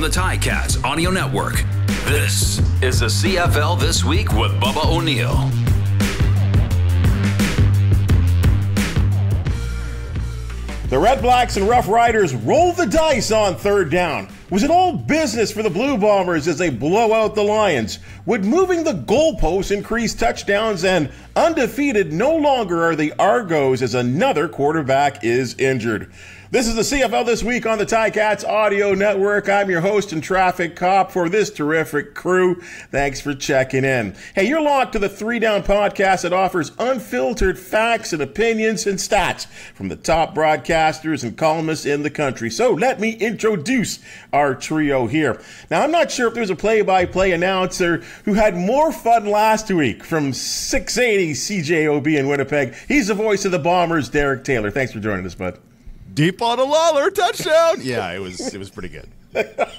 the Ticats Audio Network. This is the CFL This Week with Bubba O'Neil. The Redblacks and Roughriders roll the dice on third down. Was it all business for the Blue Bombers as they blow out the Lions? Would moving the goalposts increase touchdowns? And undefeated no longer are the Argos as another quarterback is injured. This is the CFL This Week on the Ticats Audio Network. I'm your host and traffic cop for this terrific crew. Thanks for checking in. Hey, you're locked to the 3 Down podcast that offers unfiltered facts and opinions and stats from the top broadcasters and columnists in the country. So let me introduce our trio here. Now, I'm not sure if there's a play-by-play announcer who had more fun last week from 680 CJOB in Winnipeg. He's the voice of the Bombers, Derek Taylor. Thanks for joining us, bud. Deep on a Lawler touchdown. Yeah, it was pretty good.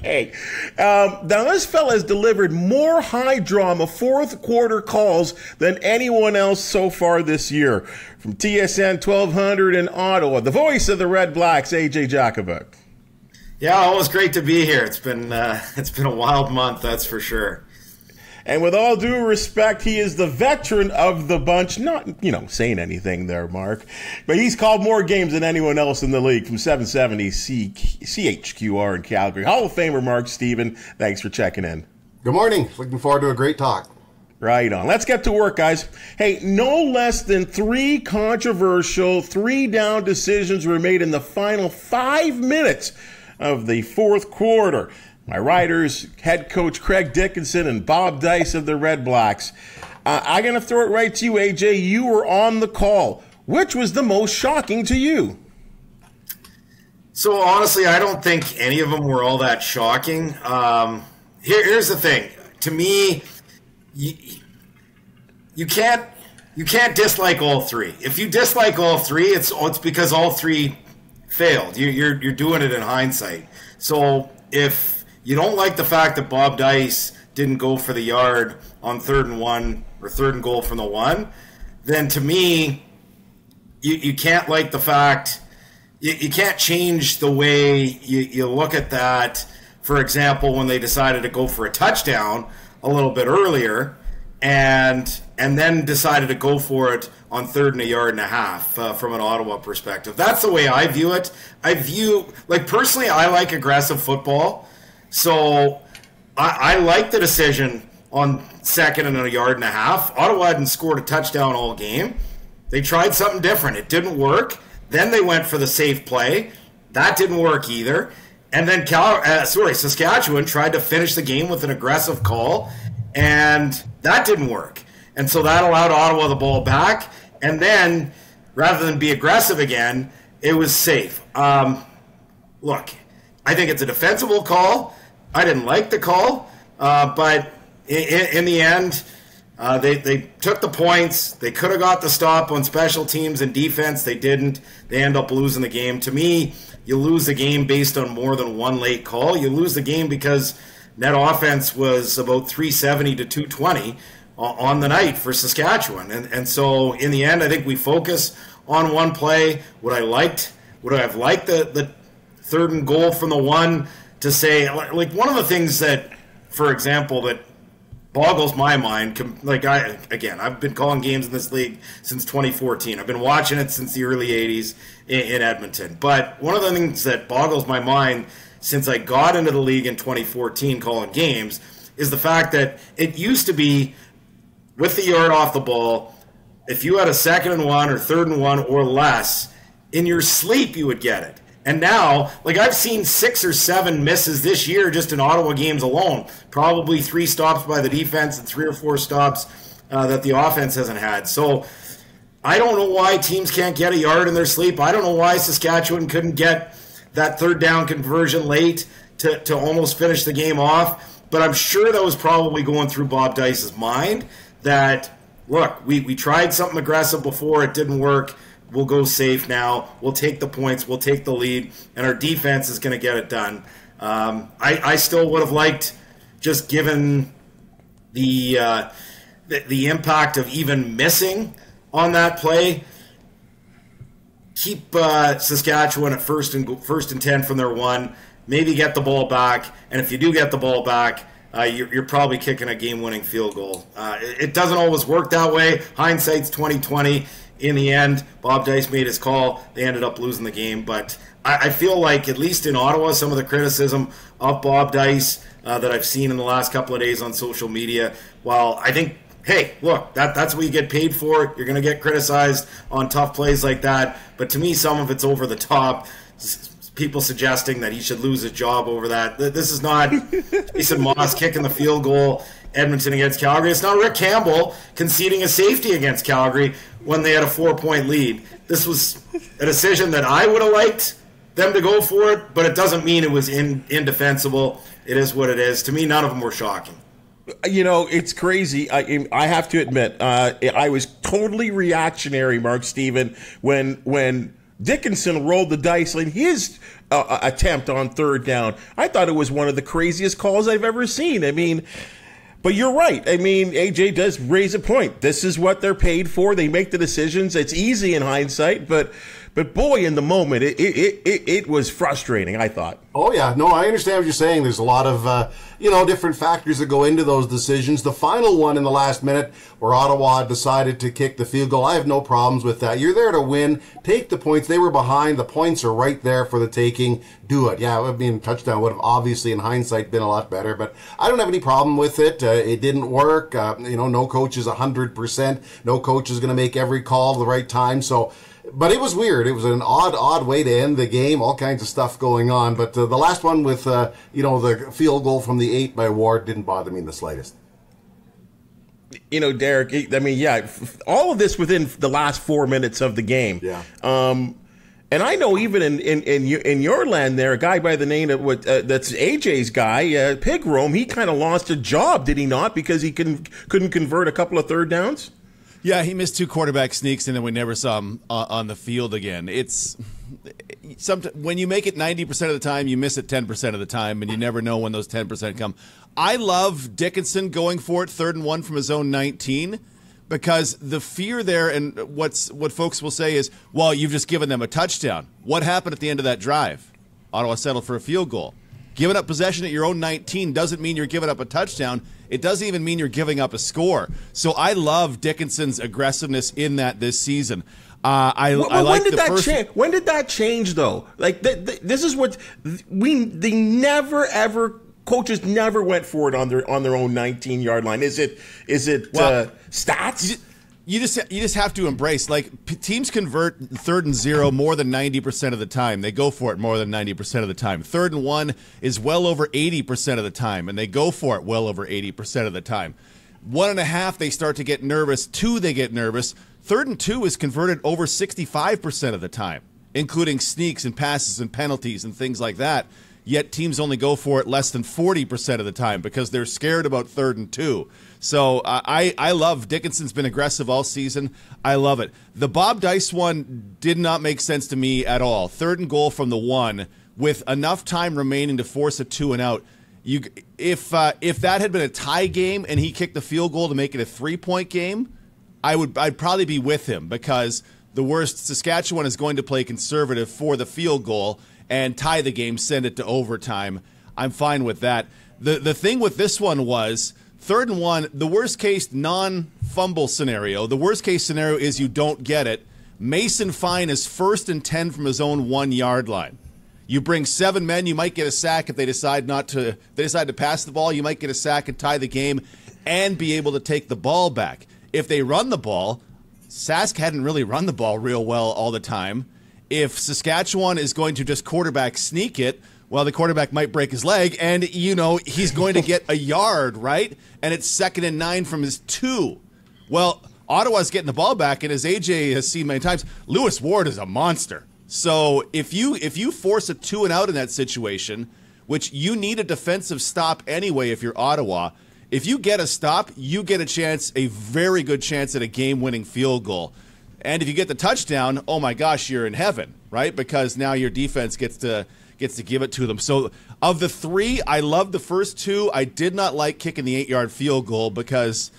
Hey, now this fella has delivered more high drama fourth quarter calls than anyone else so far this year. From TSN 1200 in Ottawa, the voice of the Redblacks, Jakubec. Yeah, always great to be here. It's been a wild month, that's for sure. And with all due respect, he is the veteran of the bunch. Not, saying anything there, Mark. But he's called more games than anyone else in the league from 770 CHQR in Calgary. Hall of Famer Mark Steven, thanks for checking in. Good morning. Looking forward to a great talk. Right on. Let's get to work, guys. Hey, no less than 3 controversial 3-down decisions were made in the final 5 minutes of the fourth quarter. My Riders head coach Craig Dickinson and Bob Dice of the Redblacks. I'm going to throw it right to you, AJ. You were on the call. Which was the most shocking to you? So honestly, I don't think any of them were all that shocking. Here's the thing. To me, you can't dislike all 3. If you dislike all 3, it's because all 3 failed. You're doing it in hindsight. So if you don't like the fact that Bob Dice didn't go for the yard on 3rd and 1 or 3rd and goal from the 1, then to me, you can't like the fact, you can't change the way you look at that. For example, when they decided to go for a touchdown a little bit earlier and then decided to go for it on 3rd and a yard and a half from an Ottawa perspective. That's the way I view it. Personally, I like aggressive football. So I like the decision on 2nd and a yard and a half. Ottawa hadn't scored a touchdown all game. They tried something different. It didn't work. Then they went for the safe play. That didn't work either. And then Saskatchewan tried to finish the game with an aggressive call, and that didn't work. And so that allowed Ottawa the ball back. And then, rather than be aggressive again, it was safe. Look, I think it's a defensible call. I didn't like the call, but in the end, they took the points. They could have got the stop on special teams and defense. They didn't. They end up losing the game. To me, you lose the game based on more than one late call. You lose the game because net offense was about 370 to 220 on the night for Saskatchewan. And so in the end, I think we focus on one play. Would I have liked the 3rd and goal from the 1 to say, like, one of the things that, for example, that boggles my mind, I've been calling games in this league since 2014. I've been watching it since the early 80s in Edmonton. But one of the things that boggles my mind since I got into the league in 2014 calling games is the fact that it used to be, with the yard off the ball, if you had a 2nd and 1 or 3rd and 1 or less, in your sleep you would get it. And now, I've seen 6 or 7 misses this year just in Ottawa games alone. Probably 3 stops by the defense and 3 or 4 stops that the offense hasn't had. So I don't know why teams can't get a yard in their sleep. I don't know why Saskatchewan couldn't get that 3rd down conversion late to almost finish the game off. But I'm sure that was probably going through Bob Dice's mind that, look, we tried something aggressive before. It didn't work. We'll go safe now. We'll take the points. We'll take the lead. And our defense is going to get it done. I still would have liked, just given the impact of even missing on that play, keep Saskatchewan at first and 10 from their 1 maybe get the ball back, and if you do get the ball back, you're probably kicking a game-winning field goal. It doesn't always work that way. Hindsight's 20/20. In the end, Bob Dice made his call. They ended up losing the game. But I feel like, at least in Ottawa, some of the criticism of Bob Dice that I've seen in the last couple of days on social media, while I think, hey, look, that's what you get paid for. You're going to get criticized on tough plays like that. But to me, some of it's over the top. People suggesting that he should lose his job over that. This is not Jason Moss kicking the field goal, Edmonton against Calgary. It's not Rick Campbell conceding a safety against Calgary when they had a 4-point lead. This was a decision that I would have liked them to go for it, but it doesn't mean it was indefensible. It is what it is. To me, none of them were shocking. You know, it's crazy. I have to admit, I was totally reactionary, Mark Steven, when Dickinson rolled the dice in his attempt on third down. I thought it was one of the craziest calls I've ever seen. I mean, but you're right. I mean, AJ does raise a point. This is what they're paid for. They make the decisions. It's easy in hindsight, but boy, in the moment, it was frustrating, I thought. Oh, yeah. No, I understand what you're saying. There's a lot of, different factors that go into those decisions. The final one in the last minute where Ottawa decided to kick the field goal, I have no problems with that. You're there to win. Take the points. They were behind. The points are right there for the taking. Do it. Yeah, I mean, touchdown would have obviously, in hindsight, been a lot better, but I don't have any problem with it. It didn't work. No coach is 100%. No coach is going to make every call at the right time, so... But it was weird. It was an odd way to end the game. All kinds of stuff going on. But the last one with, the field goal from the 8 by Ward didn't bother me in the slightest. You know, Derek, I mean, yeah, all of this within the last 4 minutes of the game. Yeah. And I know even in your land there, a guy by the name of that's AJ's guy, Pigrome, he kind of lost a job, did he not? Because he couldn't convert a couple of third downs? Yeah, he missed 2 quarterback sneaks, and then we never saw him on the field again. When you make it 90% of the time, you miss it 10% of the time, and you never know when those 10% come. I love Dickinson going for it 3rd and 1 from his own 19, because the fear there, and what folks will say is, well, you've just given them a touchdown. What happened at the end of that drive? Ottawa settled for a field goal. Giving up possession at your own 19 doesn't mean you're giving up a touchdown. It doesn't even mean you're giving up a score. So I love Dickinson's aggressiveness in that this season. When did that change, though? Like this is what they never ever. Coaches never went for it on their own 19-yard line. Is it stats? You just have to embrace, teams convert 3rd and 0 more than 90% of the time. They go for it more than 90% of the time. 3rd and 1 is well over 80% of the time, and they go for it well over 80% of the time. 1.5, they start to get nervous. 2, they get nervous. 3rd and 2 is converted over 65% of the time, including sneaks and passes and penalties and things like that. Yet teams only go for it less than 40% of the time because they're scared about 3rd and 2. So I love Dickinson's been aggressive all season. I love it. The Bob Dice one did not make sense to me at all. 3rd and goal from the 1 with enough time remaining to force a 2 and out. If that had been a tie game and he kicked the field goal to make it a 3-point game, I'd probably be with him, because the worst, Saskatchewan is going to play conservative for the field goal and tie the game, send it to overtime. I'm fine with that. The thing with this one was 3rd and 1, the worst case non-fumble scenario. The worst case scenario is you don't get it. Mason Fine is 1st and 10 from his own 1-yard line. You bring 7 men, you might get a sack if they decide to pass the ball. You might get a sack and tie the game and be able to take the ball back. If they run the ball, Sask hadn't really run the ball real well all the time. If Saskatchewan is going to just quarterback sneak it, well, the quarterback might break his leg, and, he's going to get a yard, right? And it's 2nd and 9 from his 2. Well, Ottawa's getting the ball back, and as AJ has seen many times, Lewis Ward is a monster. So if you force a 2 and out in that situation, which you need a defensive stop anyway if you're Ottawa, if you get a stop, you get a very good chance at a game-winning field goal. And if you get the touchdown, oh my gosh, you're in heaven, right? Because now your defense gets to give it to them. So of the 3, I love the first 2. I did not like kicking the 8-yard field goal because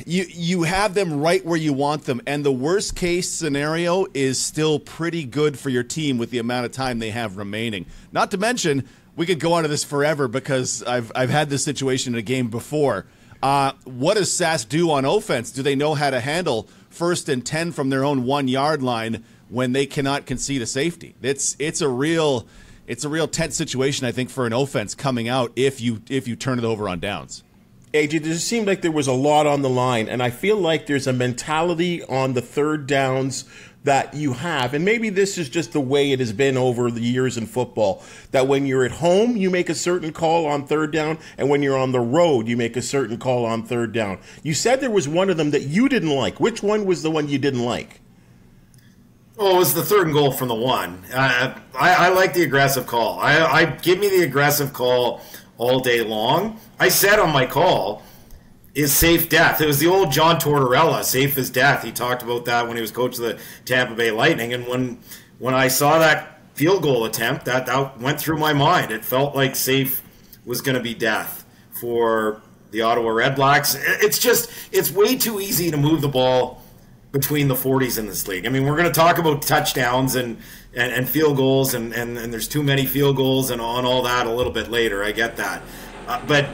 you have them right where you want them, and the worst case scenario is still pretty good for your team with the amount of time they have remaining. Not to mention, we could go on to this forever because I've had this situation in a game before. What does Sask do on offense? Do they know how to handle 1st and 10 from their own 1 yard line when they cannot concede a safety? It's a real tense situation, I think, for an offense coming out if you turn it over on downs. AJ, it just seemed like there was a lot on the line, and I feel like there's a mentality on the third downs that you have, and maybe this is just the way it has been over the years in football, that when you're at home, you make a certain call on third down, and when you're on the road, you make a certain call on third down. You said there was one of them that you didn't like. Which one was the one you didn't like? Oh, it was the 3rd and goal from the 1. I like the aggressive call. I give me the aggressive call all day long. I said on my call, is safe death. It was the old John Tortorella, safe as death. He talked about that when he was coach of the Tampa Bay Lightning. And when I saw that field goal attempt, that went through my mind. It felt like safe was going to be death for the Ottawa Redblacks. It's way too easy to move the ball between the 40s in this league. I mean, we're going to talk about touchdowns and field goals, and there's too many field goals and on all that a little bit later. I get that. But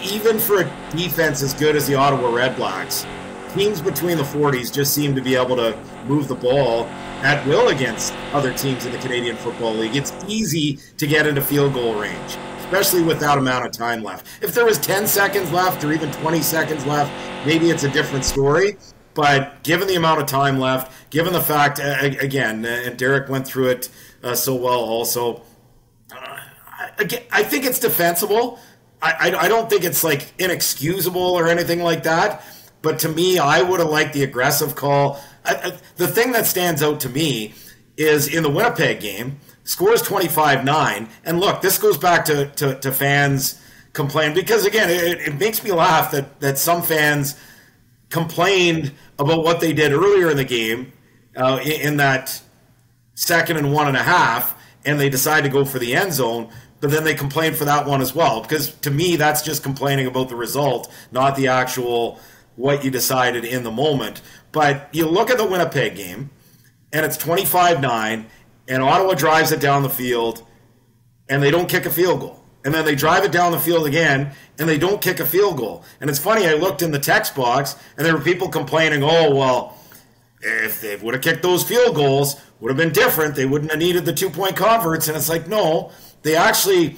even for a defense as good as the Ottawa Redblacks, teams between the 40s just seem to be able to move the ball at will against other teams in the Canadian Football League. It's easy to get into field goal range, especially with that amount of time left. If there was 10 seconds left or even 20 seconds left, maybe it's a different story. But given the amount of time left, given the fact, again, and Derek went through it so well also, I think it's defensible. I don't think it's like inexcusable or anything like that. But to me, I would have liked the aggressive call. The thing that stands out to me is in the Winnipeg game, scores 25-9. And look, this goes back to fans complaining. Because, again, it makes me laugh that some fans complained about what they did earlier in the game in that 2nd and 1.5, and they decided to go for the end zone, but then they complained for that one as well. Because to me, that's just complaining about the result, not the actual what you decided in the moment. But you look at the Winnipeg game, and it's 25-9, and Ottawa drives it down the field, and they don't kick a field goal. And then they drive it down the field again, and they don't kick a field goal. And it's funny, I looked in the text box, and there were people complaining, oh, well, if they would have kicked those field goals, would have been different. They wouldn't have needed the 2-point converts. And it's like, no, they actually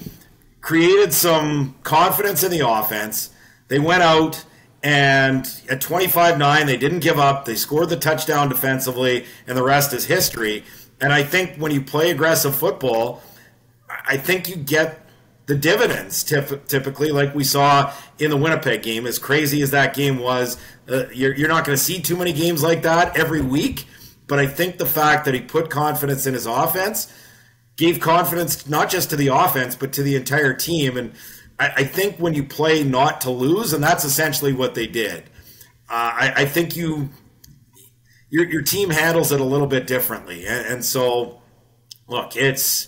created some confidence in the offense. They went out, and at 25-9, they didn't give up. They scored the touchdown defensively, and the rest is history. And I think when you play aggressive football, I think you get the dividends typically, like we saw in the Winnipeg game. As crazy as that game was, you're not going to see too many games like that every week. But I think the fact that he put confidence in his offense gave confidence not just to the offense, but to the entire team. And I think when you play not to lose, and that's essentially what they did, I think your team handles it a little bit differently. And so, look, it's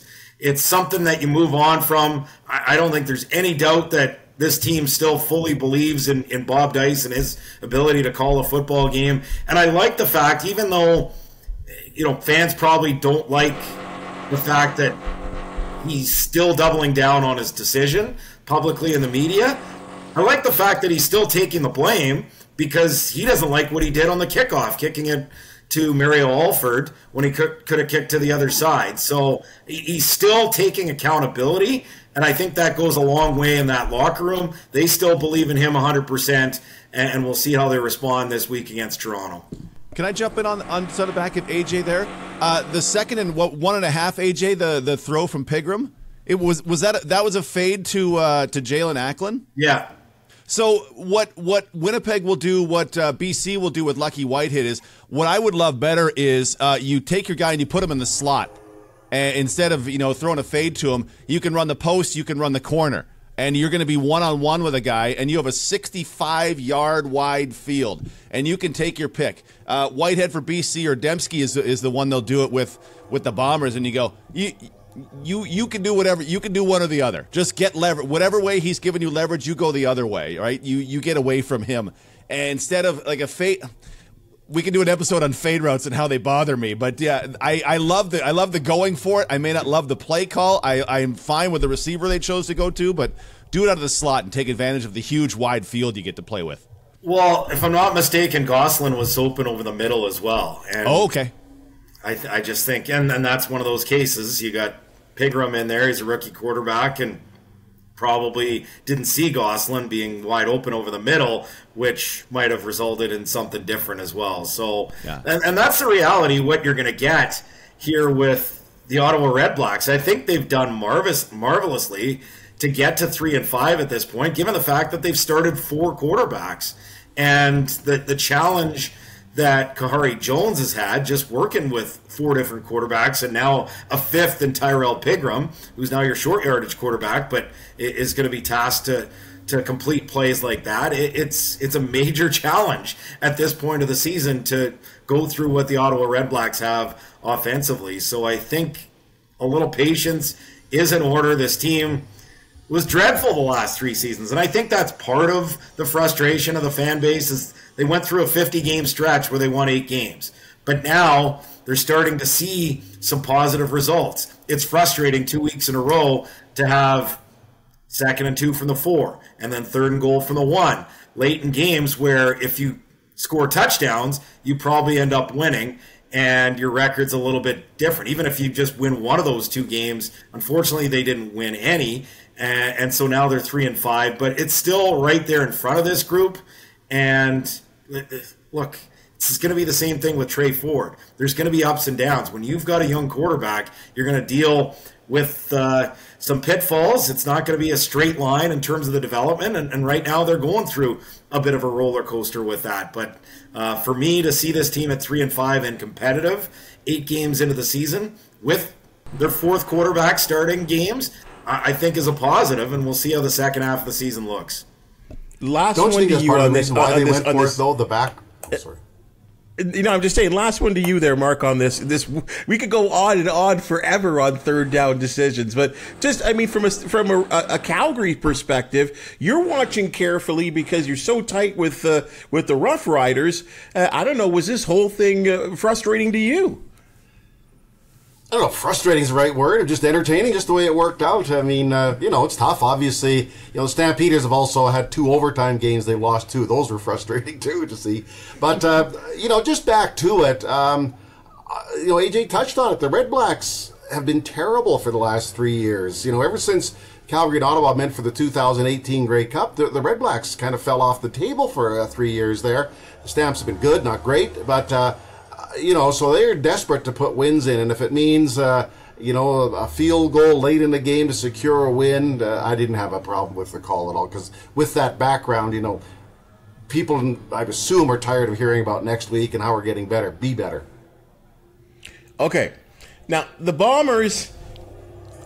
something that you move on from. I don't think there's any doubt that this team still fully believes in Bob Dice and his ability to call a football game. And I like the fact, even though fans probably don't like the fact that he's still doubling down on his decision publicly in the media, I like the fact that he's still taking the blame because he doesn't like what he did on the kickoff, kicking it to Mario Alford when he could have kicked to the other side. So he's still taking accountability, and I think that goes a long way in that locker room. They still believe in him 100%, and we'll see how they respond this week against Toronto. Can I jump in on the back of AJ there? The 2nd and 1.5, AJ, the throw from Pigram, that was a fade to Jalen Acklin? Yeah. So what Winnipeg will do, what BC will do with Lucky Whitehead is, what I would love better is you take your guy and you put him in the slot. And instead of throwing a fade to him, you can run the post, you can run the corner. And you're going to be one-on-one with a guy, and you have a 65-yard wide field. And you can take your pick. Whitehead for BC or Dembski is the one they'll do it with the Bombers. And you go, you can do whatever. You can do one or the other. Just get leverage. Whatever way he's giving you leverage, you go the other way, right? You get away from him. And instead of like a fade, we can do an episode on fade routes and how they bother me. But yeah, I love the going for it. I may not love the play call. I'm fine with the receiver they chose to go to, but do it out of the slot and take advantage of the huge wide field you get to play with. Well, if I'm not mistaken, Gosselin was open over the middle as well. And okay. I just think, and that's one of those cases. You got Pigram in there. He's a rookie quarterback and probably didn't see Gosselin being wide open over the middle, which might have resulted in something different as well. So, yeah. and that's the reality, what you're going to get here with the Ottawa Redblacks. I think they've done marvelously to get to 3-5 at this point, given the fact that they've started 4 quarterbacks. And the challenge that Kahari Jones has had just working with 4 different quarterbacks and now a 5th in Tyrell Pigram, who's now your short yardage quarterback, but is going to be tasked to complete plays like that. It's a major challenge at this point of the season to go through what the Ottawa Redblacks have offensively. So I think a little patience is in order. This team was dreadful the last 3 seasons, and I think that's part of the frustration of the fan base is they went through a 50-game stretch where they won 8 games. But now they're starting to see some positive results. It's frustrating 2 weeks in a row to have 2nd and 2 from the 4, and then 3rd and goal from the 1. Late in games where if you score touchdowns, you probably end up winning, and your record's a little bit different. Even if you just win one of those 2 games, unfortunately they didn't win any, and so now they're 3-5. But it's still right there in front of this group. And look, it's going to be the same thing with Trey Ford. There's going to be ups and downs. When you've got a young quarterback, you're going to deal with some pitfalls. It's not going to be a straight line in terms of the development. And right now they're going through a bit of a roller coaster with that. But for me to see this team at 3-5 and competitive, 8 games into the season with their 4th quarterback starting games, I think is a positive. And we'll see how the second half of the season looks. Last one to you on this. Why they went for it, though, the back. Sorry. I'm just saying, last one to you there, Mark, on this. We could go on and on forever on 3rd down decisions, but just, I mean, from a Calgary perspective, you're watching carefully because you're so tight with the Roughriders. I don't know, was this whole thing frustrating to you? I don't know, frustrating is the right word, or just entertaining, just the way it worked out. I mean, it's tough. Obviously, the Stampeders have also had 2 overtime games. They lost 2. Those were frustrating, too, to see. But, just back to it, AJ touched on it. The Redblacks have been terrible for the last 3 years. Ever since Calgary and Ottawa met for the 2018 Grey Cup, the Redblacks kind of fell off the table for 3 years there. The Stamps have been good, not great, but... so they're desperate to put wins in, and if it means, a field goal late in the game to secure a win, I didn't have a problem with the call at all, because with that background, people, I assume, are tired of hearing about next week and how we're getting better. Be better. Okay. Now, the Bombers,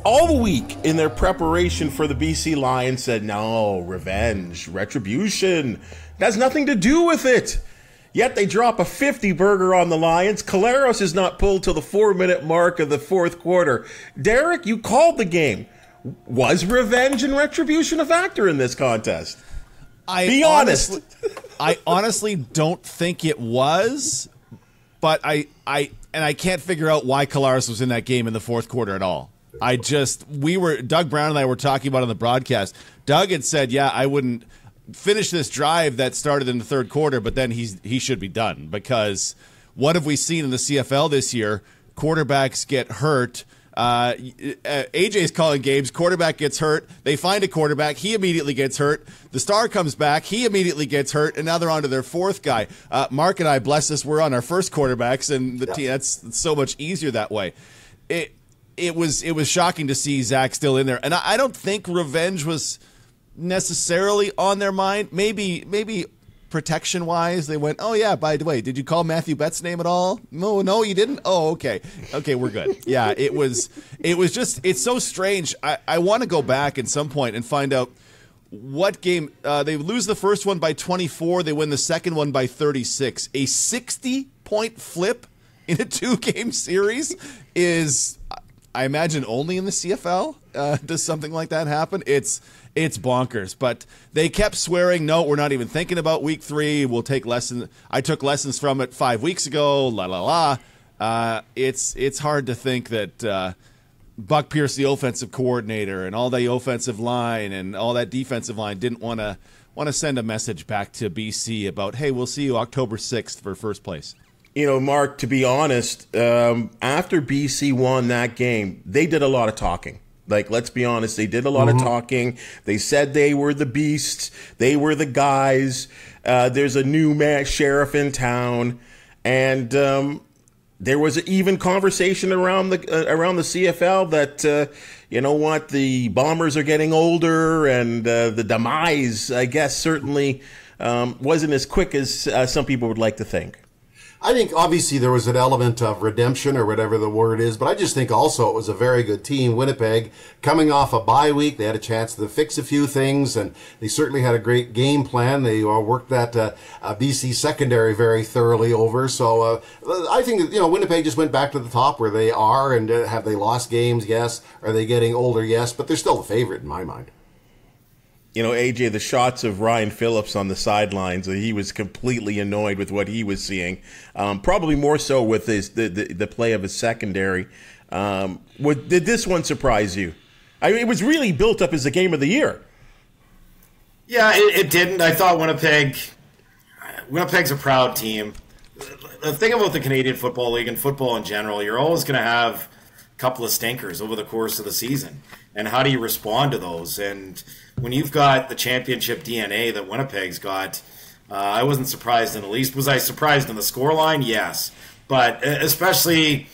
all the week in their preparation for the BC Lions, said, no, revenge, retribution. It has nothing to do with it. Yet they drop a 50-burger on the Lions. Caleros is not pulled till the 4-minute mark of the 4th quarter. Derek, you called the game. Was revenge and retribution a factor in this contest? Be honest. I honestly don't think it was, but I can't figure out why Caleros was in that game in the 4th quarter at all. Doug Brown and I were talking about it on the broadcast. Doug had said, yeah, I wouldn't finish this drive that started in the 3rd quarter, but then he should be done, because what have we seen in the CFL this year? Quarterbacks get hurt. AJ's calling games. Quarterback gets hurt. They find a quarterback. He immediately gets hurt. The star comes back. He immediately gets hurt, and now they're on to their 4th guy. Mark and I, bless us, we're on our 1st quarterbacks, and that's so much easier that way. It was shocking to see Zach still in there, and I don't think revenge was necessarily on their mind. Maybe protection wise they went, oh yeah, by the way, did you call Matthew Betts' name at all? No, you didn't. Oh, okay, we're good. Yeah, it was just, it's so strange. I want to go back at some point and find out what game they lose the first one by 24, they win the second one by 36. A 60-point flip in a 2-game series is, I imagine only in the CFL does something like that happen. It's bonkers. But they kept swearing, no, we're not even thinking about week 3. We'll take lessons. I took lessons from it 5 weeks ago. La la la. It's hard to think that Buck Pierce, the offensive coordinator, and all the offensive line and all that defensive line didn't want to send a message back to BC about, hey, we'll see you October 6th for first place. You know, Mark, to be honest, after BC won that game, they did a lot of talking. Like, let's be honest, they did a lot of talking. They said they were the beasts. They were the guys. There's a new sheriff in town. And there was even conversation around the CFL that, you know what, the Bombers are getting older, and the demise, I guess, certainly wasn't as quick as some people would like to think. I think obviously there was an element of redemption or whatever the word is, but I just think also it was a very good team. Winnipeg, coming off a bye week, they had a chance to fix a few things, and they certainly had a great game plan. They worked that BC secondary very thoroughly over. So I think, you know, Winnipeg just went back to the top where they are, and have they lost games? Yes. Are they getting older? Yes. But they're still the favorite in my mind. You know, AJ, the shots of Ryan Phillips on the sidelines, he was completely annoyed with what he was seeing. Probably more so with the play of his secondary. Did this one surprise you? I mean, it was really built up as the game of the year. Yeah, it didn't. I thought Winnipeg's a proud team. The thing about the Canadian Football League and football in general, you're always going to have a couple of stinkers over the course of the season. And how do you respond to those? And when you've got the championship DNA that Winnipeg's got, I wasn't surprised in the least. Was I surprised in the scoreline? Yes. But especially,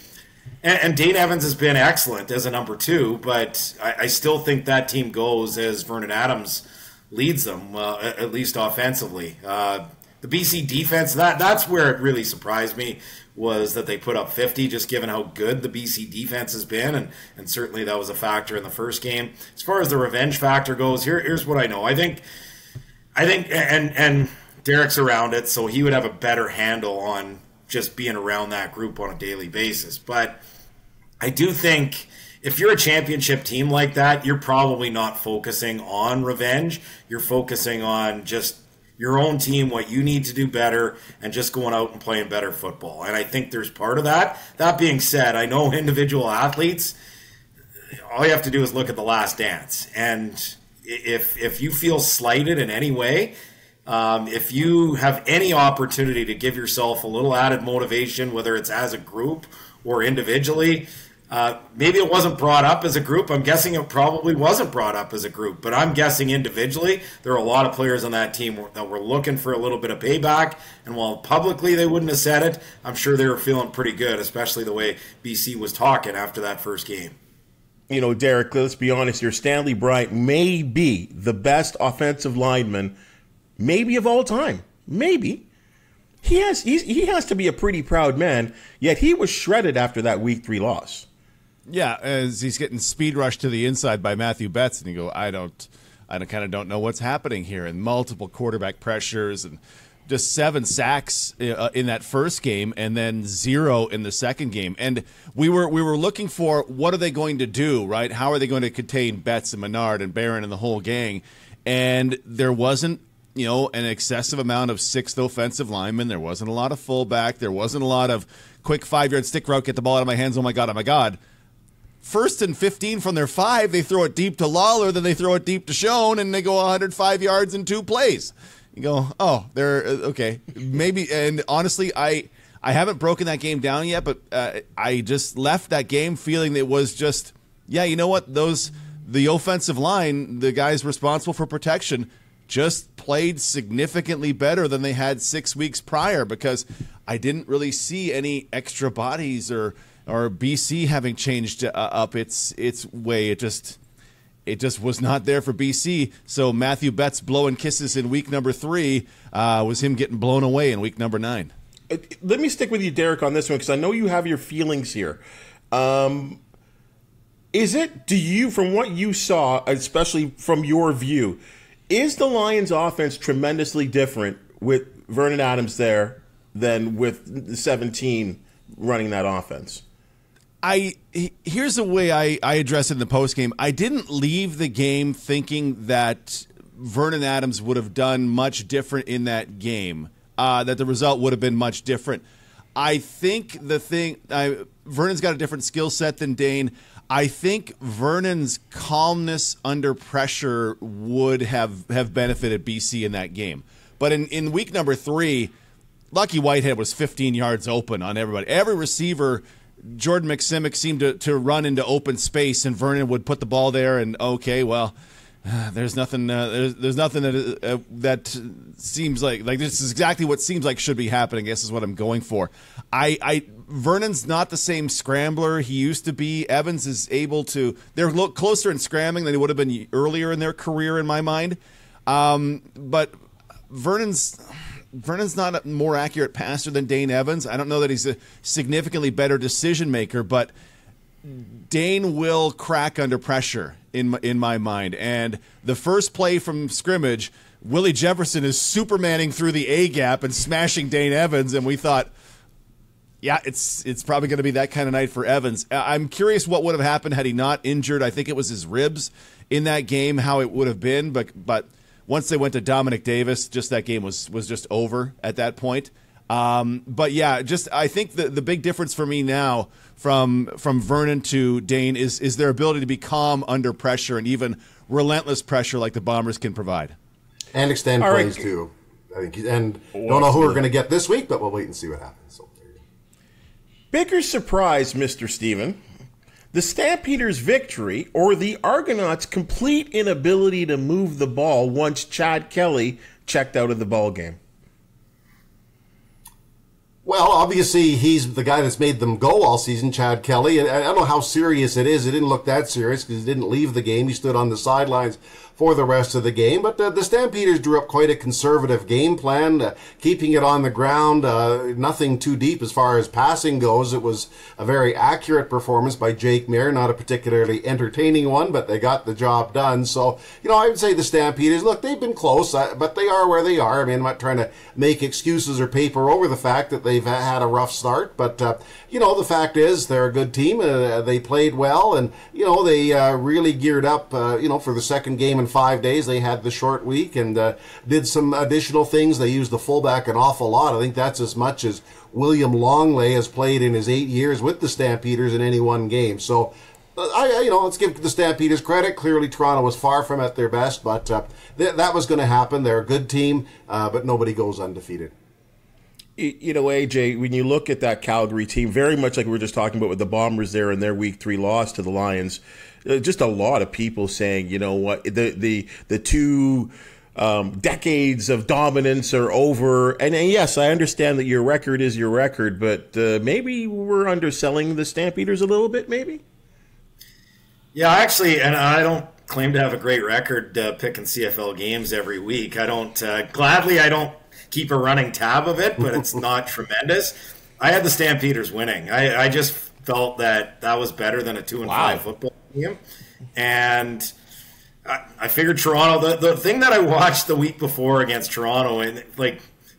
and Dane Evans has been excellent as a number 2, but I still think that team goes as Vernon Adams leads them, at least offensively. The BC defense, that's where it really surprised me, was that they put up 50, just given how good the BC defense has been, and certainly that was a factor in the first game. As far as the revenge factor goes, here's what I know. I think, and Derek's around it, so he would have a better handle on just being around that group on a daily basis. But I do think if you're a championship team like that, you're probably not focusing on revenge. You're focusing on just your own team, what you need to do better, and just going out and playing better football. And I think there's part of that. That being said, I know individual athletes, all you have to do is look at The Last Dance. And if you feel slighted in any way, if you have any opportunity to give yourself a little added motivation, whether it's as a group or individually, maybe it wasn't brought up as a group. I'm guessing it probably wasn't brought up as a group, but I'm guessing individually there are a lot of players on that team that were looking for a little bit of payback, and while publicly they wouldn't have said it, I'm sure they were feeling pretty good, especially the way BC was talking after that first game. You know, Derek, let's be honest here. Stanley Bryant may be the best offensive lineman, maybe of all time. Maybe. He has to be a pretty proud man, yet he was shredded after that week 3 loss. Yeah, as he's getting speed rushed to the inside by Matthew Betts, and you go, I kind of don't know what's happening here, and multiple quarterback pressures, and just 7 sacks in that first game, and then 0 in the second game. And we were looking for, what are they going to do, right? How are they going to contain Betts and Menard and Barron and the whole gang? And there wasn't, you know, an excessive amount of 6th offensive linemen. There wasn't a lot of fullback. There wasn't a lot of quick 5-yard stick route, get the ball out of my hands, oh my God. 1st and 15 from their 5, they throw it deep to Lawler, then they throw it deep to Schoen, and they go 105 yards in 2 plays. You go, oh, they're okay. Maybe, and honestly, I haven't broken that game down yet, but I just left that game feeling it was just, yeah, you know what? The offensive line, the guys responsible for protection, just played significantly better than they had 6 weeks prior, because I didn't really see any extra bodies or BC having changed up its way. It just was not there for BC. So Matthew Betts blowing kisses in week number 3 was him getting blown away in week number 9. Let me stick with you, Derek, on this one, because I know you have your feelings here. Is it, do you, from what you saw, especially from your view, is the Lions offense tremendously different with Vernon Adams there than with the 17 running that offense? Here's the way I address it in the postgame. I didn't leave the game thinking that Vernon Adams would have done much different in that game, that the result would have been much different. I think Vernon's got a different skill set than Dane. I think Vernon's calmness under pressure would have benefited BC in that game. But in week number 3, Lucky Whitehead was 15 yards open on everybody. Every receiver, Jordan McSimic seemed to run into open space, and Vernon would put the ball there, and okay, well, there's nothing. There's nothing that seems like this is exactly what seems like should be happening. I guess is what I'm going for. Vernon's not the same scrambler he used to be. Evans is able to. They're a little closer in scrambling than he would have been earlier in their career, in my mind. But Vernon's not a more accurate passer than Dane Evans. I don't know that he's a significantly better decision maker, but Dane will crack under pressure in my mind. And the first play from scrimmage, Willie Jefferson is supermaning through the A gap and smashing Dane Evans, and we thought, yeah, it's probably going to be that kind of night for Evans. I'm curious what would have happened had he not injured. I think it was his ribs in that game, how it would have been. But once they went to Dominic Davis, just that game was just over at that point. But yeah, I think the big difference for me now from Vernon to Dane is their ability to be calm under pressure and even relentless pressure like the Bombers can provide. And extend plays too. I think, and don't know who we're going to get this week, but we'll wait and see what happens. So, bigger surprise, Mr. Steven, the Stampeders' victory or the Argonauts' complete inability to move the ball once Chad Kelly checked out of the ball game? Well, obviously, he's the guy that's made them go all season, Chad Kelly. And I don't know how serious it is. It didn't look that serious because he didn't leave the game. He stood on the sidelines for the rest of the game. But the Stampeders drew up quite a conservative game plan, keeping it on the ground, nothing too deep as far as passing goes. It was a very accurate performance by Jake Mayer, not a particularly entertaining one, but they got the job done. So, I would say the Stampeders, look, they've been close, but they are where they are. I mean, I'm not trying to make excuses or paper over the fact that they've had a rough start, but, the fact is they're a good team. They played well, and, they really geared up, for the second game in 5 days. They had the short week and did some additional things. They used the fullback an awful lot. I think that's as much as William Longley has played in his 8 years with the Stampeders in any one game. So, let's give the Stampeders credit. Clearly, Toronto was far from at their best, but that was going to happen. They're a good team, but nobody goes undefeated. AJ, when you look at that Calgary team, very much like we were just talking about with the Bombers there in their Week 3 loss to the Lions, just a lot of people saying, the two decades of dominance are over. And yes, I understand that your record is your record, but maybe we're underselling the Stampeders a little bit, maybe? Yeah, actually, and I don't claim to have a great record picking CFL games every week. I don't keep a running tab of it, but it's not tremendous. I had the Stampeders winning. I just felt that was better than a 2-5 football team. And I figured Toronto, the thing that I watched the week before against Toronto, and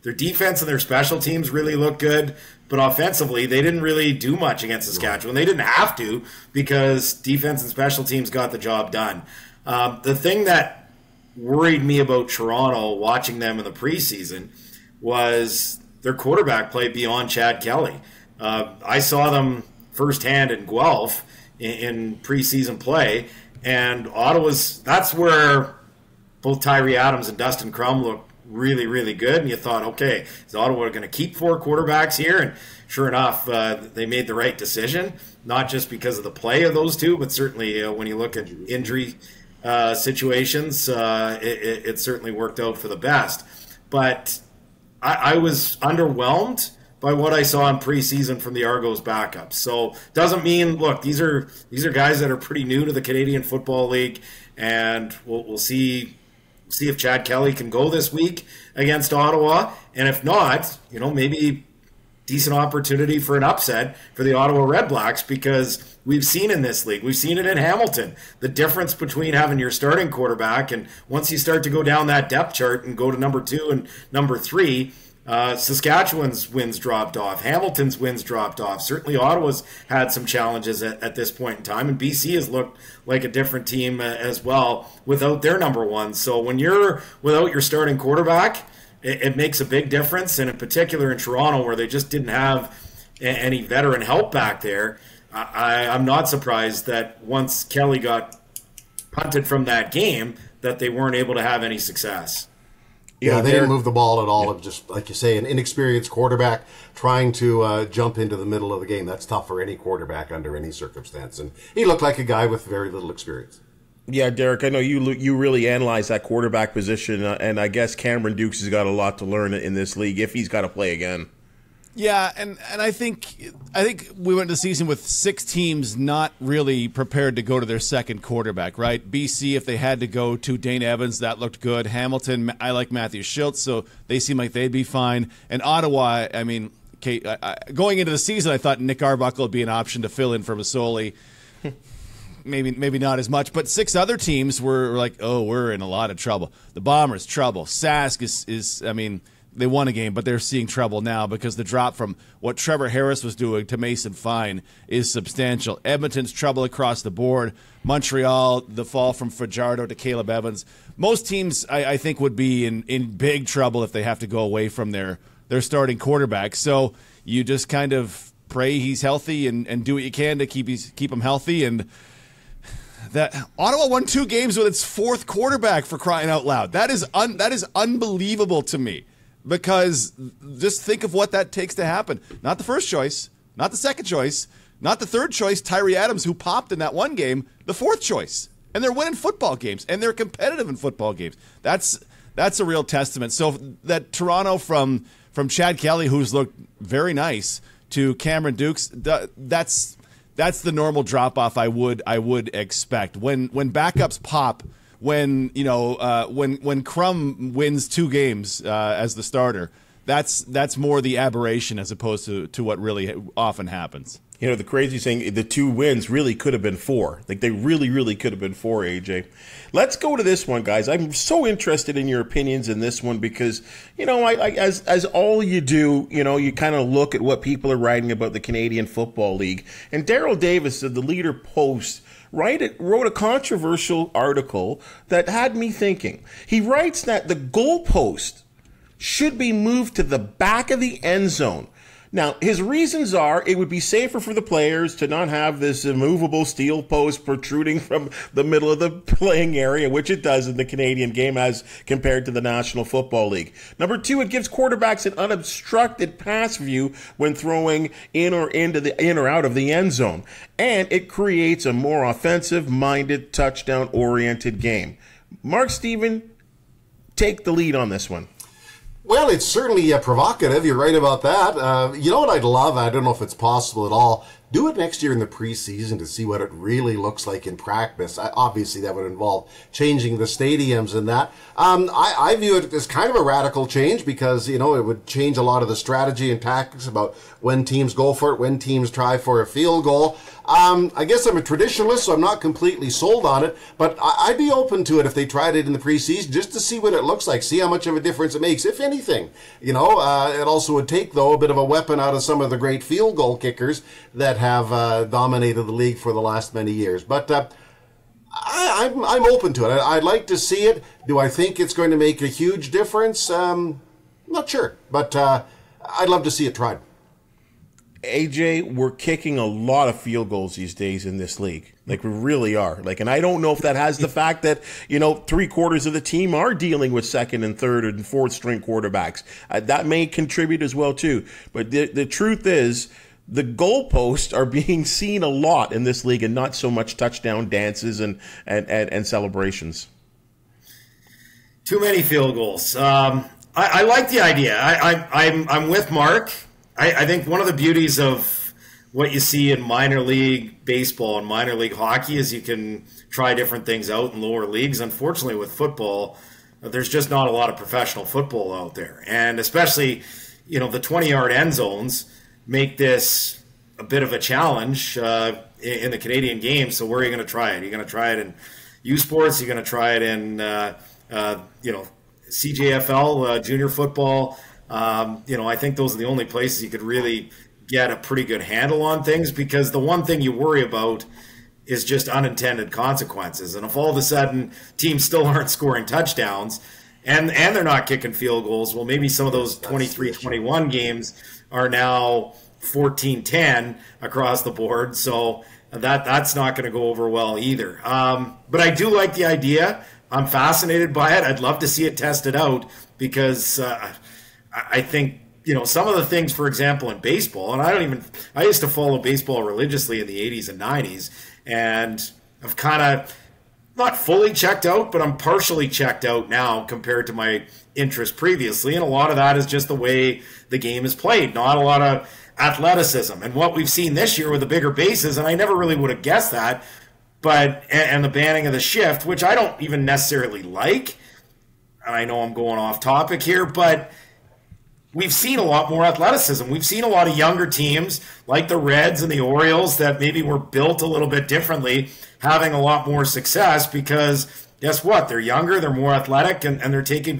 their defense and their special teams really looked good, but offensively they didn't really do much against Saskatchewan. They didn't have to because defense and special teams got the job done. The thing that worried me about Toronto watching them in the preseason was their quarterback play beyond Chad Kelly. I saw them firsthand in Guelph in preseason play, and that's where both Tyree Adams and Dustin Crum looked really, really good, and you thought, okay, is Ottawa going to keep 4 quarterbacks here? And sure enough, they made the right decision, not just because of the play of those two, but certainly when you look at injury situations, it certainly worked out for the best. But I was underwhelmed by what I saw in preseason from the Argos backups. So doesn't mean, look, these are guys that are pretty new to the Canadian Football League, and we'll see if Chad Kelly can go this week against Ottawa, and if not, maybe decent opportunity for an upset for the Ottawa Redblacks, because we've seen in this league, we've seen it in Hamilton, the difference between having your starting quarterback and once you start to go down that depth chart and go to number 2 and number 3, Saskatchewan's wins dropped off. Hamilton's wins dropped off. Certainly Ottawa's had some challenges at this point in time, and BC has looked like a different team as well without their number one. So when you're without your starting quarterback, it makes a big difference, and in particular in Toronto, where they just didn't have any veteran help back there. I'm not surprised that once Kelly got punted from that game, that they weren't able to have any success. Yeah, they didn't move the ball at all. Just like you say, an inexperienced quarterback trying to jump into the middle of the game. That's tough for any quarterback under any circumstance. And he looked like a guy with very little experience. Yeah, Derek, I know you really analyze that quarterback position, and I guess Cameron Dukes has got a lot to learn in this league if he's got to play again. Yeah, and I think we went to the season with 6 teams not really prepared to go to their second quarterback, right? BC, if they had to go to Dane Evans, that looked good. Hamilton, I like Matthew Schultz, so they seem like they'd be fine. And Ottawa, I mean, going into the season, I thought Nick Arbuckle would be an option to fill in for Masoli. Maybe not as much, but 6 other teams were like, oh, we're in a lot of trouble. The Bombers, trouble. Sask is I mean, they won a game, but they're seeing trouble now because the drop from what Trevor Harris was doing to Mason Fine is substantial. Edmonton's trouble across the board. Montreal, the fall from Fajardo to Caleb Evans. Most teams, I think, would be in big trouble if they have to go away from their starting quarterback. So you just kind of pray he's healthy and do what you can to keep him healthy. And that Ottawa won 2 games with its 4th quarterback, for crying out loud. That is unbelievable to me. Because just think of what that takes to happen. Not the first choice, not the second choice, not the third choice, Tyree Adams, who popped in that one game, the 4th choice. And they're winning football games, and they're competitive in football games. That's a real testament. So that Toronto from Chad Kelly, who's looked very nice, to Cameron Dukes, that's the normal drop-off I would expect. When backups pop, when Crum wins 2 games as the starter, that's more the aberration as opposed to what really often happens. You know, the crazy thing, the 2 wins really could have been 4. Like, they really, really could have been 4, AJ. Let's go to this one, guys. I'm so interested in your opinions in this one because, you know, as all you do, you know, you kind of look at what people are writing about the Canadian Football League. And Daryl Davis of the Leader Post wrote a controversial article that had me thinking. He writes that the goalpost should be moved to the back of the end zone. Now, his reasons are it would be safer for the players to not have this immovable steel post protruding from the middle of the playing area, which it does in the Canadian game as compared to the National Football League. Number 2, it gives quarterbacks an unobstructed pass view when throwing in or out of the end zone. And it creates a more offensive-minded, touchdown-oriented game. Mark Steven, take the lead on this one. Well, it's certainly provocative. You're right about that. You know what I'd love? I don't know if it's possible at all. Do it next year in the preseason to see what it really looks like in practice. Obviously, that would involve changing the stadiums and that. I view it as kind of a radical change because, you know, it would change a lot of the strategy and tactics about when teams go for it, when teams try for a field goal. I guess I'm a traditionalist, so I'm not completely sold on it, but I'd be open to it if they tried it in the preseason just to see what it looks like, see how much of a difference it makes, if anything. You know, it also would take, though, a bit of a weapon out of some of the great field goal kickers that have dominated the league for the last many years. But I'm open to it. I'd like to see it. Do I think it's going to make a huge difference? Not sure, but I'd love to see it tried. AJ, we're kicking a lot of field goals these days in this league. Like, we really are. Like, and I don't know if that has the fact that, you know, 3/4 of the team are dealing with second and third and fourth string quarterbacks. That may contribute as well, too. But the truth is, the goalposts are being seen a lot in this league and not so much touchdown dances and celebrations. Too many field goals. I like the idea. I'm with Mark. I think one of the beauties of what you see in minor league baseball and minor league hockey is you can try different things out in lower leagues. Unfortunately, with football, there's just not a lot of professional football out there. And especially, you know, the 20-yard end zones make this a bit of a challenge in the Canadian game. So where are you going to try it? Are you going to try it in U Sports? Are you going to try it in, CJFL, junior football? I think those are the only places you could really get a pretty good handle on things, because the one thing you worry about is just unintended consequences. And if all of a sudden teams still aren't scoring touchdowns and they're not kicking field goals, well, maybe some of those 23-21 games are now 14-10 across the board. So that's not going to go over well either. But I do like the idea. I'm fascinated by it. I'd love to see it tested out, because I think, some of the things, for example, in baseball, and I used to follow baseball religiously in the 80s and 90s, and I've kind of not fully checked out, but I'm partially checked out now compared to my interest previously. And a lot of that is just the way the game is played, not a lot of athleticism. And what we've seen this year with the bigger bases, and I never really would have guessed that, and the banning of the shift, which I don't even necessarily like. And I know I'm going off topic here, but we've seen a lot more athleticism. We've seen a lot of younger teams like the Reds and the Orioles that maybe were built a little bit differently having a lot more success, because guess what? They're younger, they're more athletic, and they're taking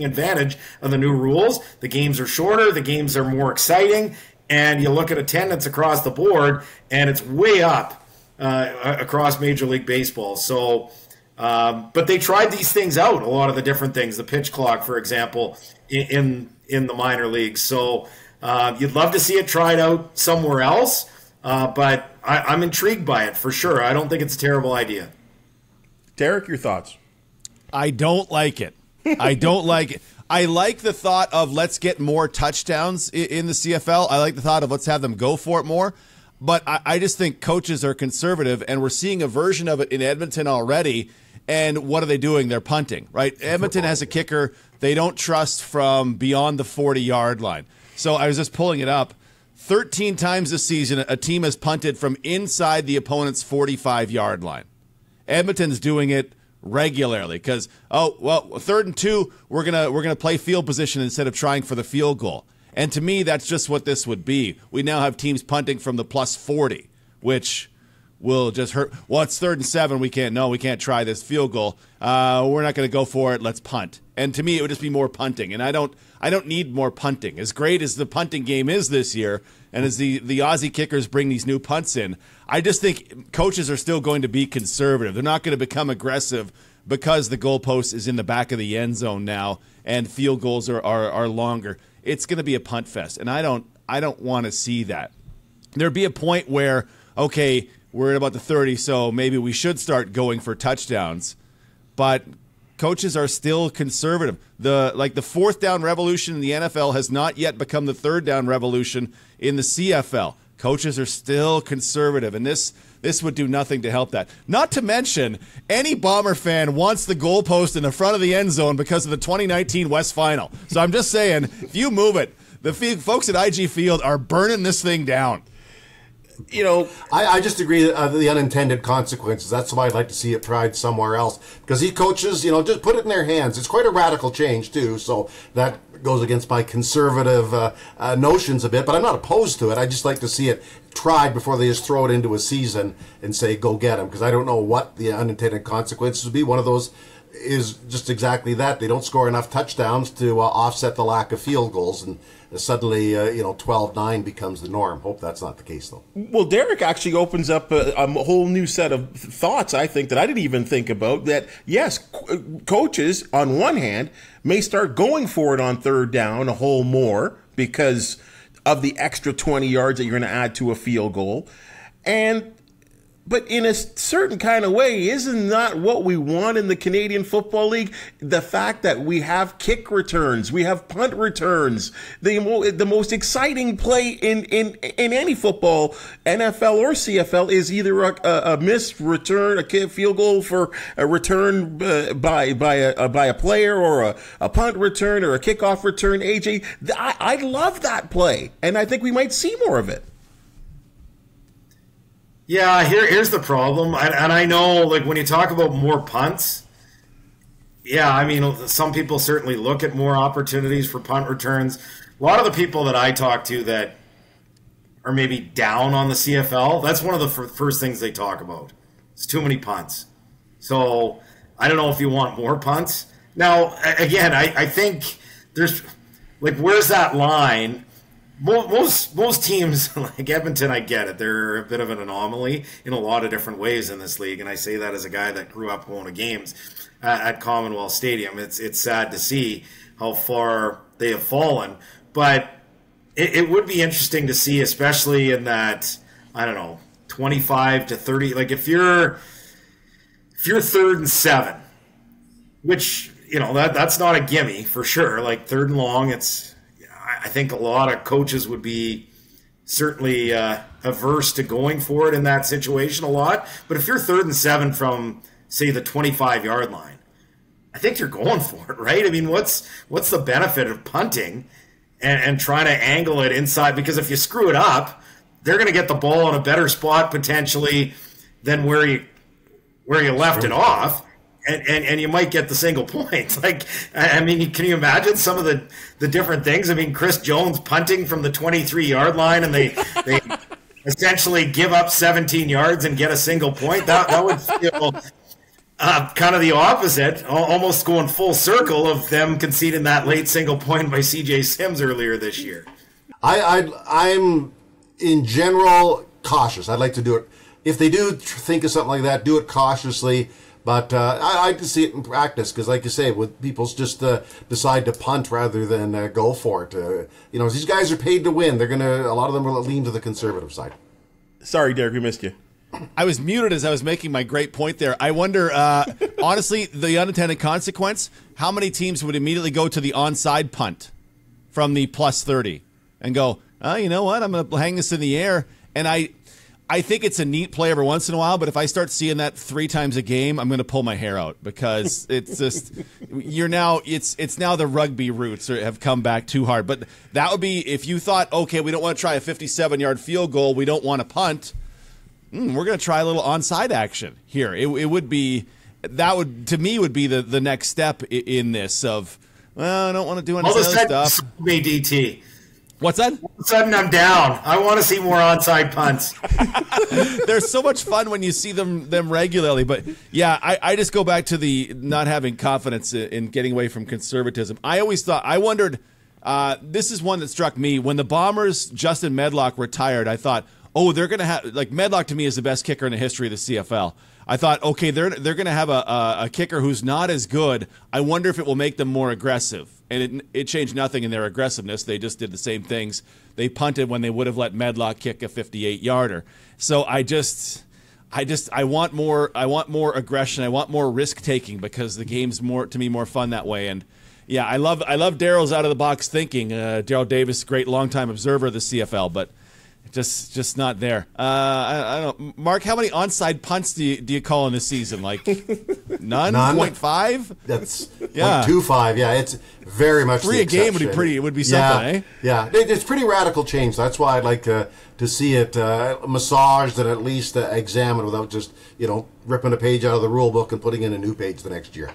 advantage of the new rules. The games are shorter, the games are more exciting, and you look at attendance across the board, and it's way up across Major League Baseball. So, but they tried these things out, a lot of the different things, the pitch clock, for example, in the minor leagues. So you'd love to see it tried out somewhere else, but I'm intrigued by it for sure. I don't think it's a terrible idea. Derek, your thoughts? I don't like it. I don't like it. I like the thought of let's get more touchdowns in the CFL. I like the thought of let's have them go for it more. But I just think coaches are conservative, and we're seeing a version of it in Edmonton already. And what are they doing? They're punting, right? Edmonton has a kicker they don't trust from beyond the 40-yard line. So I was just pulling it up. 13 times this season, a team has punted from inside the opponent's 45-yard line. Edmonton's doing it regularly because, 3rd and 2, we're gonna play field position instead of trying for the field goal. And to me, that's just what this would be. We now have teams punting from the plus 40, which will just hurt. Well, it's 3rd and 7. We can't try this field goal. We're not going to go for it. Let's punt. And to me, it would just be more punting. And I don't need more punting. As great as the punting game is this year, and as the Aussie kickers bring these new punts in, I just think coaches are still going to be conservative. They're not going to become aggressive because the goalpost is in the back of the end zone now and field goals are longer. It's going to be a punt fest, and I don't want to see that. There'd be a point where, okay, we're at about the 30, so maybe we should start going for touchdowns. But coaches are still conservative. The 4th down revolution in the NFL has not yet become the 3rd down revolution in the CFL. Coaches are still conservative, and this would do nothing to help that. Not to mention, any Bomber fan wants the goalpost in the front of the end zone because of the 2019 West Final. So I'm just saying, if you move it, the folks at IG Field are burning this thing down. I just agree that the unintended consequences. That's why I'd like to see it tried somewhere else. Because these coaches, just put it in their hands. It's quite a radical change, too. So that goes against my conservative notions a bit. But I'm not opposed to it. I just like to see it tried before they just throw it into a season and say, go get them. Because I don't know what the unintended consequences would be. One of those is just exactly that. They don't score enough touchdowns to offset the lack of field goals. And suddenly, 12-9 becomes the norm. Hope that's not the case, though. Well, Derek actually opens up a whole new set of thoughts, I think, that I didn't even think about. That, yes, coaches, on one hand, may start going for it on 3rd down a whole more because of the extra 20 yards that you're going to add to a field goal. But in a certain kind of way, isn't that what we want in the Canadian Football League? The fact that we have kick returns, we have punt returns, the most exciting play in any football, NFL or CFL, is either a missed return, a field goal for a return by a player, or a punt return, or a kickoff return. AJ, I love that play, and I think we might see more of it. Yeah, here's the problem, and I know, when you talk about more punts, yeah, I mean, some people certainly look at more opportunities for punt returns. A lot of the people that I talk to that are maybe down on the CFL, that's one of the first things they talk about. It's too many punts. So I don't know if you want more punts. Now, again, I think like, where's that line? Most teams, like Edmonton, I get it. They're a bit of an anomaly in a lot of different ways in this league, and I say that as a guy that grew up going to games at Commonwealth Stadium. It's sad to see how far they have fallen, but it would be interesting to see, especially in that, I don't know, 25 to 30. Like, if you're 3rd and 7, which, you know, that's not a gimme for sure. Like, 3rd and long, I think a lot of coaches would be certainly averse to going for it in that situation a lot. But if you're 3rd and 7 from, say, the 25-yard line, I think you're going for it, right? I mean, what's the benefit of punting and trying to angle it inside? Because if you screw it up, they're going to get the ball in a better spot potentially than where you left it off. And you might get the single point. Like, I mean, can you imagine some of the different things? I mean, Chris Jones punting from the 23-yard line, and they essentially give up 17 yards and get a single point. That would feel kind of the opposite, almost going full circle of them conceding that late single point by CJ Sims earlier this year. I'm in general cautious. I'd like to do it. If they do think of something like that, do it cautiously. But I like to see it in practice because, like you say, with people just decide to punt rather than go for it. You know, these guys are paid to win. A lot of them will lean to the conservative side. Sorry, Derek, we missed you. I was muted as I was making my great point there. I wonder, honestly, the unintended consequence, how many teams would immediately go to the onside punt from the plus 30 and go, oh, you know what, I'm going to hang this in the air. And I think it's a neat play every once in a while, but if I start seeing that 3 times a game, I'm going to pull my hair out because it's just it's now the rugby roots have come back too hard. But that would be if you thought, okay, we don't want to try a 57-yard field goal, we don't want to punt. We're going to try a little onside action here. It would be that would to me would be the next step in this of well, I don't want to do any other stuff. Me DT. What's that? All of a sudden, I'm down. I want to see more onside punts. They're so much fun when you see them regularly. But, yeah, I just go back to the not having confidence in getting away from conservatism. I wondered, this is one that struck me. When the Bombers, Justin Medlock, retired, I thought, oh, they're going to have, like, Medlock to me is the best kicker in the history of the CFL. I thought, okay, they're going to have a kicker who's not as good. I wonder if it will make them more aggressive. And it changed nothing in their aggressiveness. They just did the same things. They punted when they would have let Medlock kick a 58-yarder. So I want more aggression. I want more risk taking because the game's more fun that way. And yeah, I love Daryl's out of the box thinking. Daryl Davis, great longtime observer of the CFL, but just not there. I don't know. Mark, how many onside punts do you call in this season? Like none? 0.5? That's 0.25. Yeah, it's very much 3 a game would be pretty. It would be something, eh? Yeah, it's pretty radical change. That's why I'd like to see it massaged and at least examined without just ripping a page out of the rule book and putting in a new page the next year.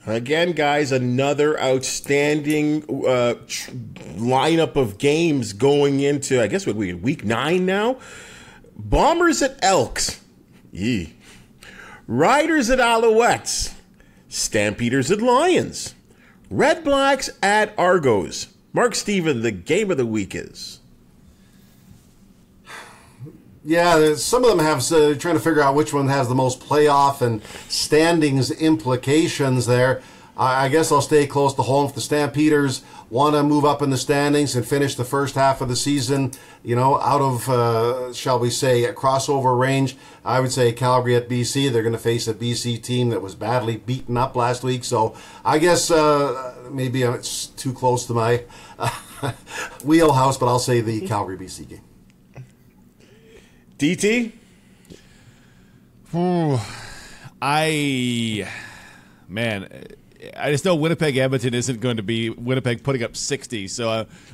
Again, guys, another outstanding lineup of games going into, I guess, week 9 now? Bombers at Elks. Yee. Riders at Alouettes. Stampeders at Lions. Redblacks at Argos. Mark Steven, the game of the week is... Yeah, some of them have trying to figure out which one has the most playoff and standings implications there. I guess I'll stay close to home. If the Stampeders want to move up in the standings and finish the first half of the season, out of, shall we say, a crossover range, I would say Calgary at BC. They're going to face a BC team that was badly beaten up last week. So I guess maybe it's too close to my wheelhouse, but I'll say the Calgary-BC game. DT? I just know Winnipeg-Edmonton isn't going to be Winnipeg putting up 60, so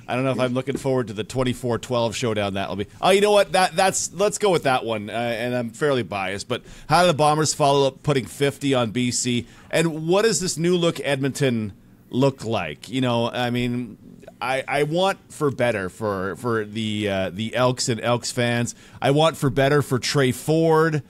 I don't know if I'm looking forward to the 24-12 showdown that'll be. Oh, you know what? Let's go with that one, and I'm fairly biased, but how do the Bombers follow up putting 50 on BC? And what does this new look Edmonton look like? I mean... I want for better for the Elks and Elks fans. I want for better for Trey Ford.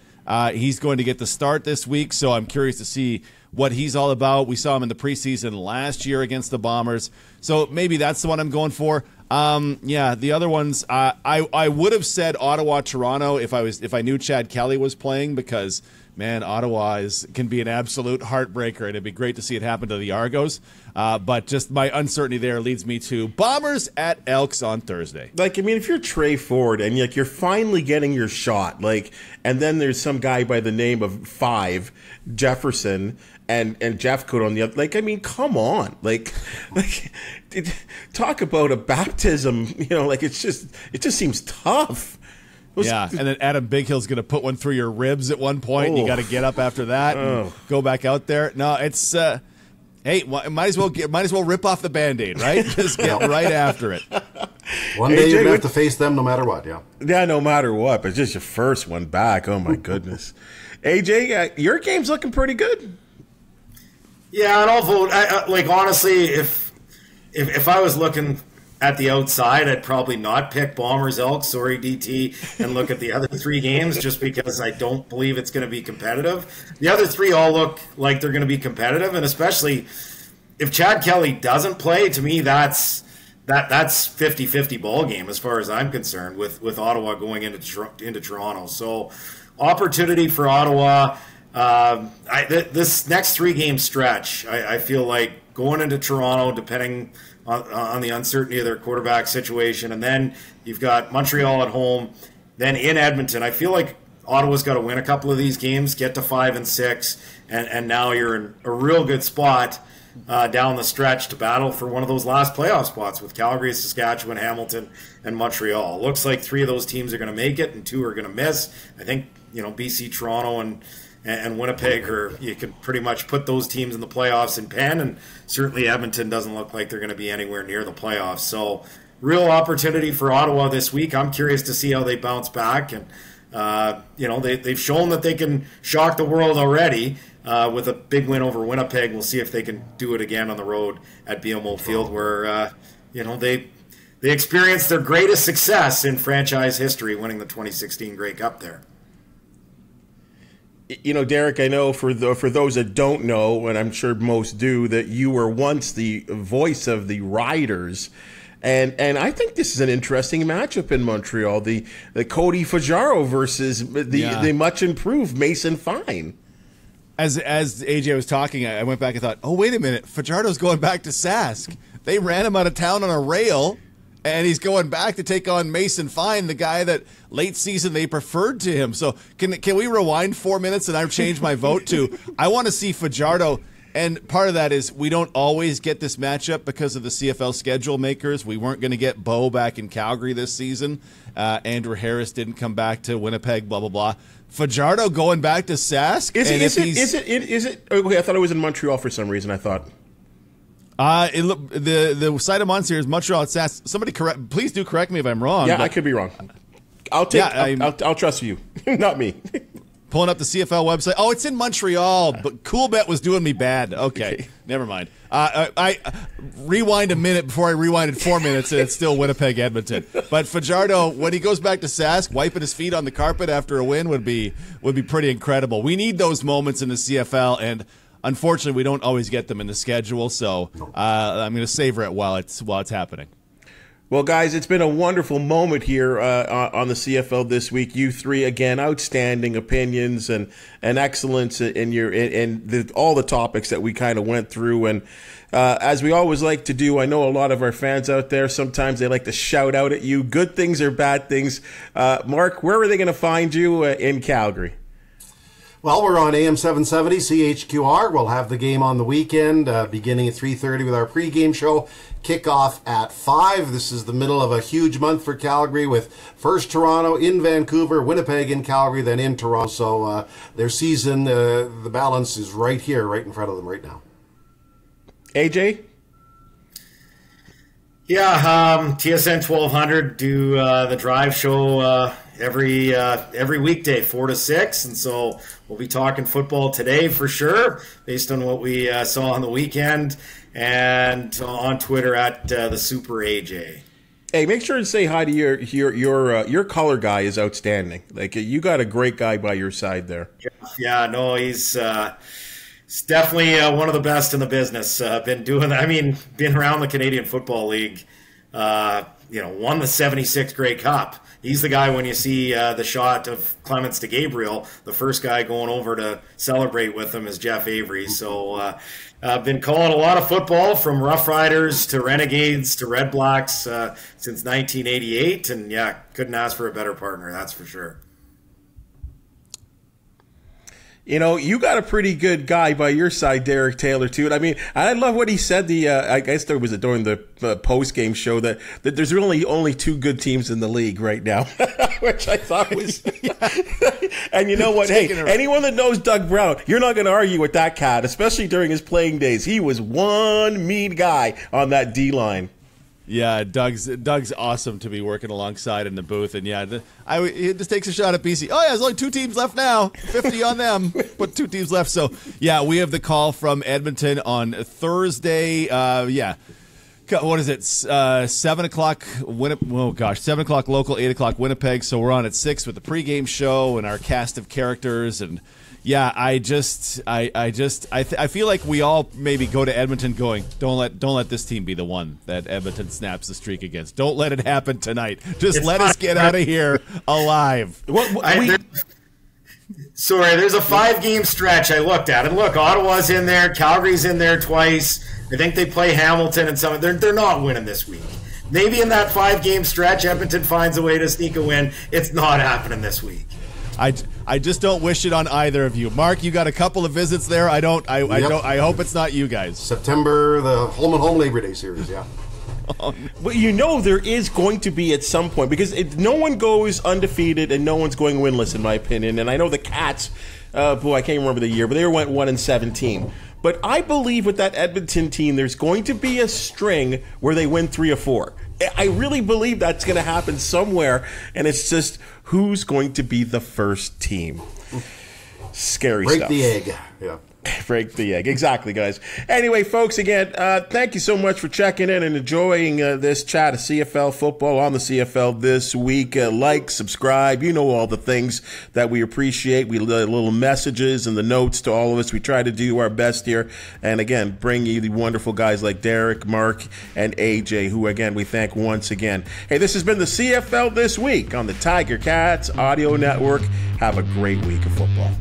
He's going to get the start this week, so I'm curious to see what he's all about. We saw him in the preseason last year against the Bombers, so maybe that's the one I'm going for. The other ones, I would have said Ottawa-Toronto if I knew Chad Kelly was playing, because man, Ottawa can be an absolute heartbreaker, and it'd be great to see it happen to the Argos. But just my uncertainty there leads me to Bombers at Elks on Thursday. If you're Trey Ford and you're finally getting your shot, and then there's some guy by the name of Five Jefferson and Jeffcoat on the other, come on, talk about a baptism, it just seems tough. And then Adam Bighill's going to put one through your ribs at one point, and you got to get up after that and go back out there. No, it's hey, might as well rip off the Band-Aid, right? Just get right after it. One day you're going to have to face them no matter what, yeah. Yeah, no matter what, but just your first one back. Oh, my goodness. AJ, your game's looking pretty good. Yeah, and I'll vote. Honestly, if I was looking at the outside, I'd probably not pick Bombers Elks, sorry DT, and look at the other three games just because I don't believe it's going to be competitive. The other three all look like they're going to be competitive, and especially if Chad Kelly doesn't play, to me that's 50-50 ball game as far as I'm concerned with Ottawa going into Toronto. So opportunity for Ottawa. This next 3-game stretch, I feel like going into Toronto, depending on the uncertainty of their quarterback situation, and then you've got Montreal at home, then in Edmonton. I feel like Ottawa's got to win a couple of these games, get to 5-6, and now you're in a real good spot down the stretch to battle for one of those last playoff spots with Calgary, Saskatchewan, Hamilton, and Montreal. Looks like 3 of those teams are going to make it and 2 are going to miss. I think BC, Toronto, and Winnipeg, you could pretty much put those teams in the playoffs in pen, and certainly Edmonton doesn't look like they're going to be anywhere near the playoffs. So real opportunity for Ottawa this week. I'm curious to see how they bounce back, and they've shown that they can shock the world already with a big win over Winnipeg. We'll see if they can do it again on the road at BMO Field, where they experienced their greatest success in franchise history, winning the 2016 Grey Cup there. Derek, I know for those that don't know, and I'm sure most do, that you were once the voice of the Riders, and I think this is an interesting matchup in Montreal. The Cody Fajardo versus the much improved Mason Fine. As AJ was talking, I went back and thought, oh wait a minute, Fajardo's going back to Sask. They ran him out of town on a rail. And he's going back to take on Mason Fine, the guy that late season they preferred to him. So can we rewind 4 minutes and I've changed my vote to I want to see Fajardo. And part of that is we don't always get this matchup because of the CFL schedule makers. We weren't going to get Bo back in Calgary this season. Andrew Harris didn't come back to Winnipeg, blah, blah, blah. Fajardo going back to Sask? Is it? Okay, I thought it was in Montreal for some reason, I thought. The site I'm on here is Montreal at Sask. Somebody please do correct me if I'm wrong. Yeah, I could be wrong. I'll trust you, not me. Pulling up the CFL website. Oh, it's in Montreal, but Coolbet was doing me bad. Okay. Never mind. I rewind a minute before I rewinded 4 minutes, and it's still Winnipeg, Edmonton. But Fajardo, when he goes back to Sask, wiping his feet on the carpet after a win would be pretty incredible. We need those moments in the CFL, and unfortunately, we don't always get them in the schedule, so I'm going to savor it while it's happening. Well, guys, it's been a wonderful moment here on the CFL this week. You three, again, outstanding opinions and excellence in all the topics that we kind of went through. And as we always like to do, I know a lot of our fans out there, sometimes they like to shout out at you, good things or bad things. Mark, where are they going to find you in Calgary? Well, we're on AM 770 CHQR. We'll have the game on the weekend, beginning at 3:30 with our pregame show. Kickoff at 5. This is the middle of a huge month for Calgary, with first Toronto, in Vancouver, Winnipeg in Calgary, then in Toronto. So their season, the balance is right here, right in front of them right now. AJ? Yeah, TSN 1200 do the drive show every weekday, 4 to 6, and so we'll be talking football today for sure, based on what we saw on the weekend, and on Twitter at the Super AJ. Hey, make sure to say hi to your color guy is outstanding. Like, you got a great guy by your side there. Yeah, no, he's definitely one of the best in the business. Being around the Canadian Football League, won the 76 Grey Cup. He's the guy when you see the shot of Clements to Gabriel, the first guy going over to celebrate with him is Jeff Avery. So I've been calling a lot of football, from Rough Riders to Renegades to Redblacks since 1988. And yeah, couldn't ask for a better partner, that's for sure. You got a pretty good guy by your side, Derek Taylor, too. And I mean, I love what he said. I guess there was during the post-game show that there's really only two good teams in the league right now, which I thought was. And you know what? Hey, anyone that knows Doug Brown, you're not going to argue with that cat, especially during his playing days. He was one mean guy on that D-line. Yeah, Doug's awesome to be working alongside in the booth, and yeah, it just takes a shot at BC. Oh yeah, there's only 2 teams left now, 50 on them, but 2 teams left. So yeah, we have the call from Edmonton on Thursday. What is it? 7 o'clock. 7 o'clock local, 8 o'clock Winnipeg. So we're on at 6 with the pregame show and our cast of characters and. Yeah, I feel like we all maybe go to Edmonton going, don't let this team be the one that Edmonton snaps the streak against. Don't let it happen tonight. Just let us get out of here alive. There's a 5-game stretch I looked at. And look, Ottawa's in there, Calgary's in there twice. I think they play Hamilton and some. They're not winning this week. Maybe in that 5-game stretch, Edmonton finds a way to sneak a win. It's not happening this week. I just don't wish it on either of you. Mark, you got a couple of visits there. I hope it's not you guys. September, the home Labor Day series, yeah. Well, there is going to be at some point, because no one goes undefeated and no one's going winless, in my opinion. And I know the Cats, I can't remember the year, but they went 1-17. But I believe with that Edmonton team, there's going to be a string where they win 3 or 4. I really believe that's going to happen somewhere, and it's just who's going to be the first team. Scary stuff. Break the egg. Yeah. Break the egg. Exactly, guys. Anyway, folks, again, thank you so much for checking in and enjoying this chat of CFL football on the CFL this week. Like, subscribe, all the things that we appreciate. We little messages and the notes to all of us. We try to do our best here. And again, bring you the wonderful guys like Derek, Mark, and AJ, who, again, we thank once again. Hey, this has been the CFL This Week on the Tiger Cats Audio Network. Have a great week of football.